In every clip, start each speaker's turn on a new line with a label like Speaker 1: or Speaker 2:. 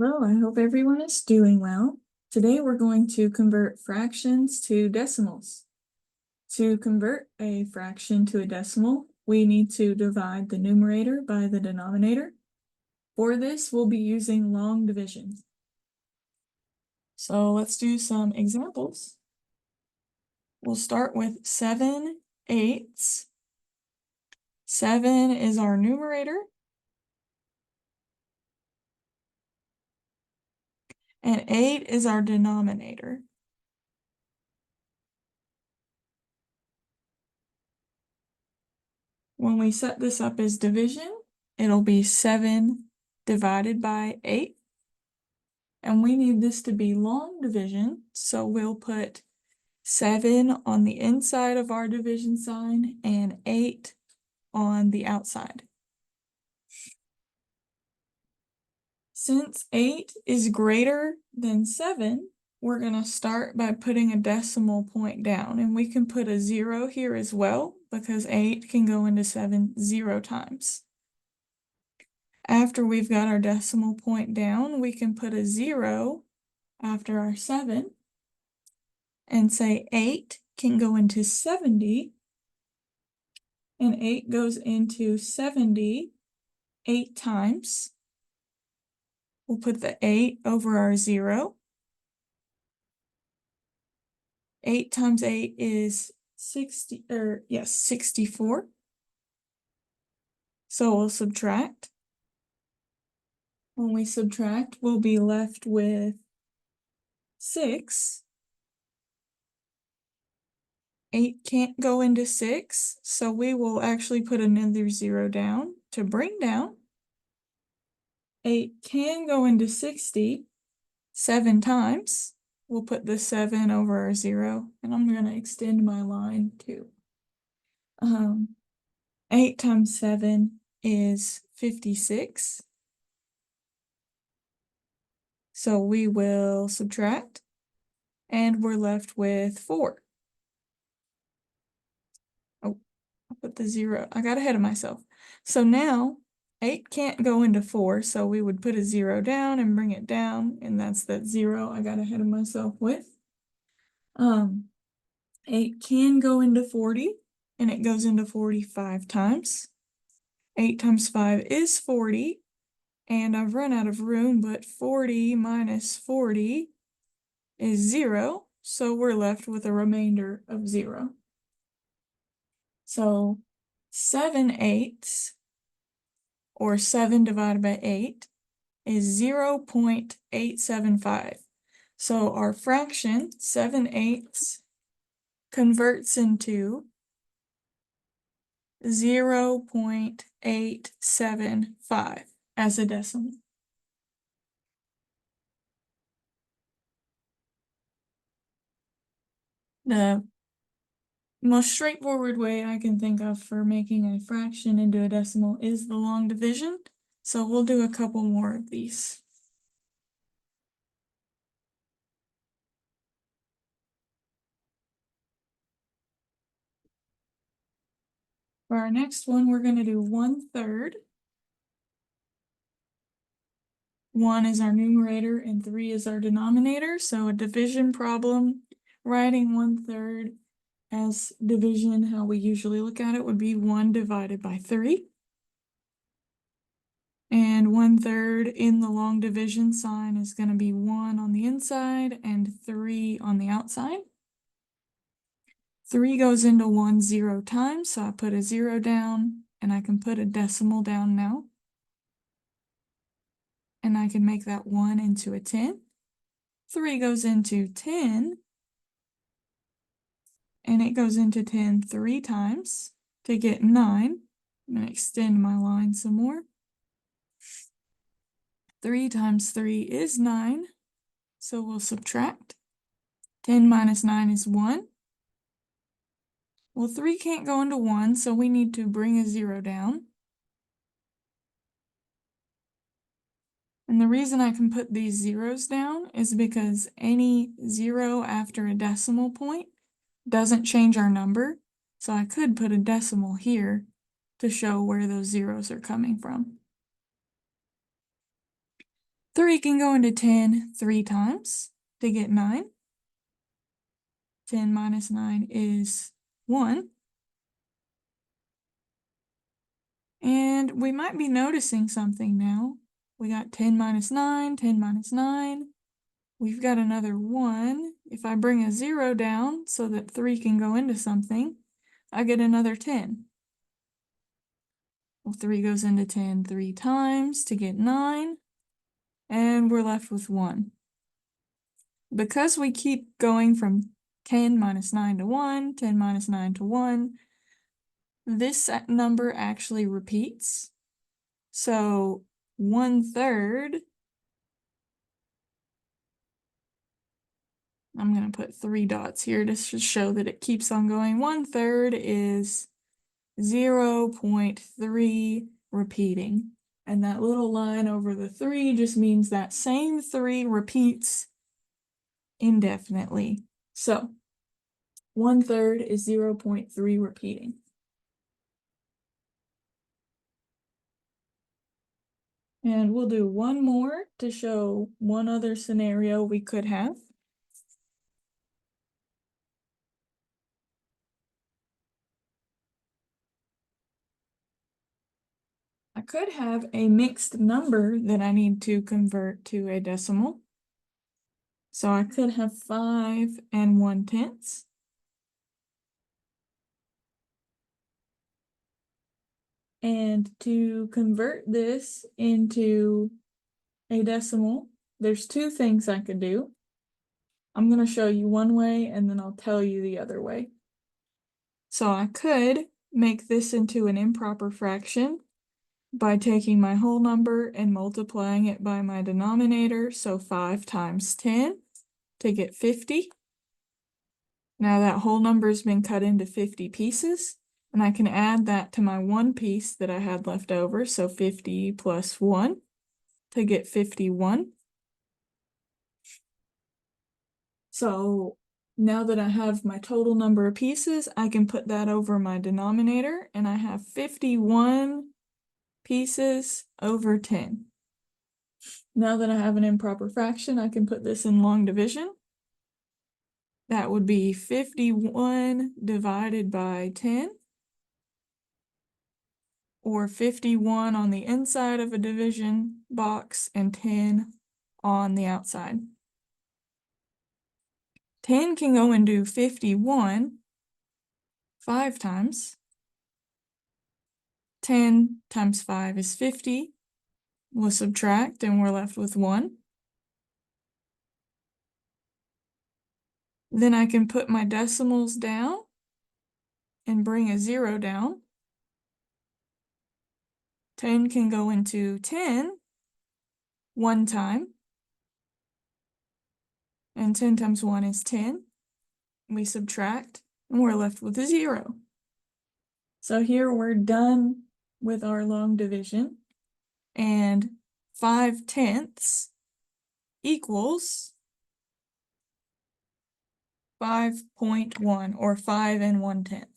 Speaker 1: Well, I hope everyone is doing well. Today we're going to convert fractions to decimals. To convert a fraction to a decimal, we need to divide the numerator by the denominator. For this, we'll be using long division. So let's do some examples. We'll start with 7/8. 7 is our numerator. And 8 is our denominator. When we set this up as division, it'll be 7 divided by 8. And we need this to be long division, so we'll put 7 on the inside of our division sign and 8 on the outside. Since 8 is greater than 7, we're going to start by putting a decimal point down, and we can put a 0 here as well because 8 can go into 7 0 times. After we've got our decimal point down, we can put a 0 after our 7 and say 8 can go into 70, and 8 goes into 70 8 times. We'll put the 8 over our 0. 8 times 8 is 64. So we'll subtract. When we subtract, we'll be left with 6. 8 can't go into 6, so we will actually put another 0 down to bring down. 8 can go into 60 7 times. We'll put the 7 over our 0, and I'm going to extend my line too. 8 times 7 is 56. So we will subtract, and we're left with 4. Oh, I'll put the 0. I got ahead of myself. So now 8 can't go into 4, so we would put a 0 down and bring it down, and that's that 0 I got ahead of myself with. 8 can go into 40, and it goes into 45 times. 8 times 5 is 40, and I've run out of room, but 40 minus 40 is 0, so we're left with a remainder of 0. So 7/8, or 7 divided by 8, is 0.875. So our fraction, 7/8, converts into 0.875 as a decimal. The most straightforward way I can think of for making a fraction into a decimal is the long division, so we'll do a couple more of these. For our next one, we're going to do 1/3. 1 is our numerator and 3 is our denominator, so a division problem, writing 1/3 as division, how we usually look at it, would be 1 divided by 3. And 1/3 in the long division sign is going to be 1 on the inside and 3 on the outside. 3 goes into 1 0 times, so I put a 0 down, and I can put a decimal down now. And I can make that 1 into a 10. 3 goes into 10, and it goes into 10 3 times to get 9. I'm going to extend my line some more. 3 times 3 is 9, so we'll subtract. 10 minus 9 is 1. Well, 3 can't go into 1, so we need to bring a 0 down. And the reason I can put these zeros down is because any 0 after a decimal point doesn't change our number, so I could put a decimal here to show where those zeros are coming from. 3 can go into 10 3 times to get 9. 10 minus 9 is 1. And we might be noticing something now. We got 10 minus 9, 10 minus 9. We've got another 1. If I bring a 0 down so that 3 can go into something, I get another 10. Well, 3 goes into 10 3 times to get 9, and we're left with 1. Because we keep going from 10 minus 9 to 1, 10 minus 9 to 1, this number actually repeats. So 1/3, I'm going to put 3 dots here to show that it keeps on going. 1/3 is 0.3 repeating. And that little line over the 3 just means that same 3 repeats indefinitely. So 1/3 is 0.3 repeating. And we'll do one more to show one other scenario we could have. I could have a mixed number that I need to convert to a decimal. So I could have 5 1/10. And to convert this into a decimal, there's 2 things I could do. I'm going to show you one way and then I'll tell you the other way. So I could make this into an improper fraction by taking my whole number and multiplying it by my denominator, so 5 times 10 to get 50. Now that whole number's been cut into 50 pieces, and I can add that to my 1 piece that I had left over, so 50 plus 1 to get 51. So now that I have my total number of pieces, I can put that over my denominator, and I have 51 pieces over 10. Now that I have an improper fraction, I can put this in long division. That would be 51 divided by 10, or 51 on the inside of a division box and 10 on the outside. 10 can go into 51 5 times. 10 times 5 is 50. We'll subtract and we're left with 1. Then I can put my decimals down and bring a 0 down. 10 can go into 10 1 time. And 10 times 1 is 10. We subtract and we're left with a 0. So here we're done with our long division. And 5/10 equals 5.1, or 5 1/10.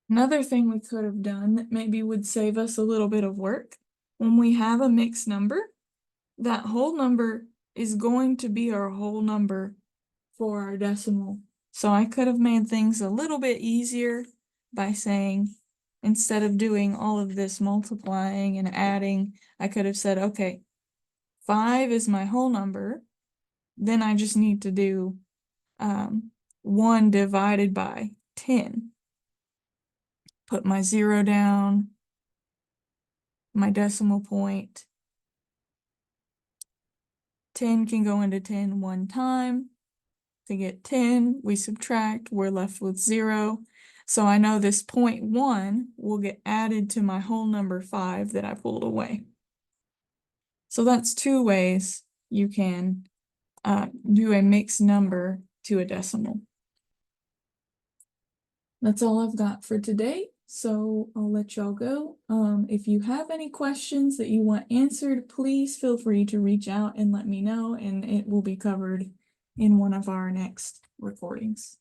Speaker 1: Another thing we could have done that maybe would save us a little bit of work, when we have a mixed number, that whole number is going to be our whole number for our decimal. So I could have made things a little bit easier by saying, instead of doing all of this multiplying and adding, I could have said, okay, 5 is my whole number. Then I just need to do 1 divided by 10. Put my 0 down, my decimal point. 10 can go into 10 1 time. To get 10, we subtract, we're left with 0. So I know this 0.1 will get added to my whole number 5 that I pulled away. So that's 2 ways you can do a mixed number to a decimal. That's all I've got for today, so I'll let y'all go. If you have any questions that you want answered, please feel free to reach out and let me know, and it will be covered in one of our next recordings.